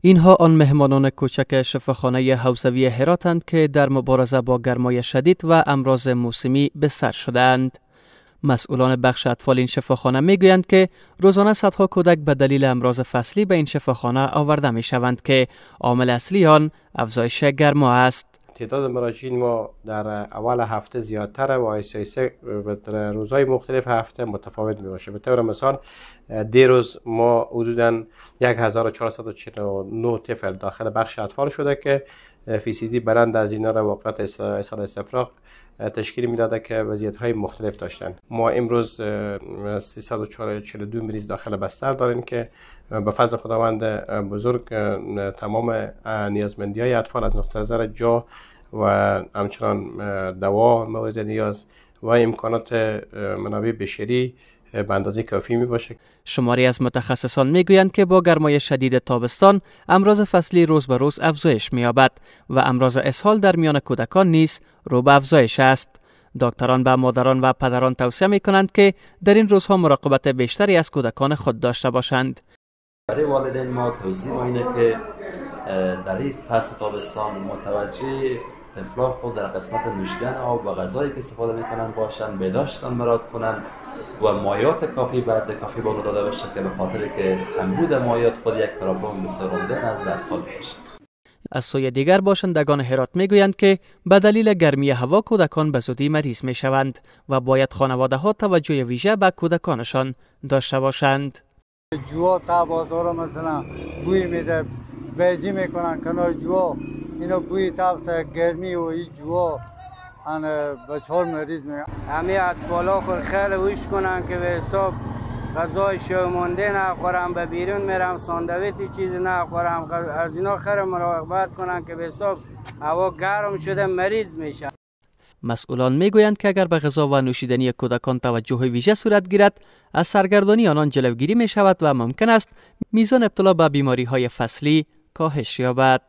اینها آن مهمانان کوچک شفاخانه حوزوی هراتند که در مبارزه با گرمای شدید و امراض موسمی به سر شدند. مسئولان بخش اطفال این شفاخانه میگویند که روزانه صدها کودک به دلیل امراض فصلی به این شفاخانه آورده می شوند که عامل اصلی آن افزایش گرما است. تعداد مراجعین ما در اول هفته زیادتر و آیسته در روزهای مختلف هفته متفاوت می باشه. به طور مثال دیروز ما حدوداً 1449 طفل داخل بخش اطفال شده که فیصدی برند از اینا را واقعا اصال استفراغ تشکیل میداده که وضعیت‌های مختلف داشتن. ما امروز 342 مریض داخل بستر داریم که به فضل خداوند بزرگ تمام نیازمندی‌های اطفال از نقطه نظر جا و همچنان دوا مورد نیاز و امکانات منابع بشری به اندازه کافی می باشه. شماری از متخصصان میگویند که با گرمای شدید تابستان امراض فصلی روز به روز افزایش می‌یابد و امراض اسهال در میان کودکان نیز رو به افزایش است. دکتران به مادران و پدران توصیه می‌کنند که در این روزها مراقبت بیشتری از کودکان خود داشته باشند. برای والدین ما توصیه اینه که در این فصل تابستان متوجه طفلان خود در قسمت نوشیدن آب و غذایی که استفاده میکنن باشن، بهداشتشان مراعات کنن و مایات کافی بعد کافی به آنها داده بشه که به خاطر که کمبود مایات خود یک پرابلم بسیار عمده نزد اطفال باشه. از سوی دیگر باشندگان هرات میگویند که به دلیل گرمی هوا کودکان به زودی مریض میشوند و باید خانواده ها توجه ویژه به کودکانشان داشته باشند. جوا تابادارا مثلا بوی میده بیجی میکنن کنار جوا، اینو بوی تافت گرمی و این جوا ان بچه‌ها مریض میشن. همه اطفالا خود خیلی وش کنن که به حساب غذای شومونده نخورم، به بیرون میرم ساندویتی چیزی نخورم، از اینا خیلی مراقبت کنن که به حساب هوا گرم شده مریض میشن. مسئولان میگویند که اگر به غذا و نوشیدنی کودکان توجه ویژه صورت گیرد، از سرگردانی آنان جلوگیری می شود و ممکن است میزان ابتلا به بیماری های فصلی کاهش یابد.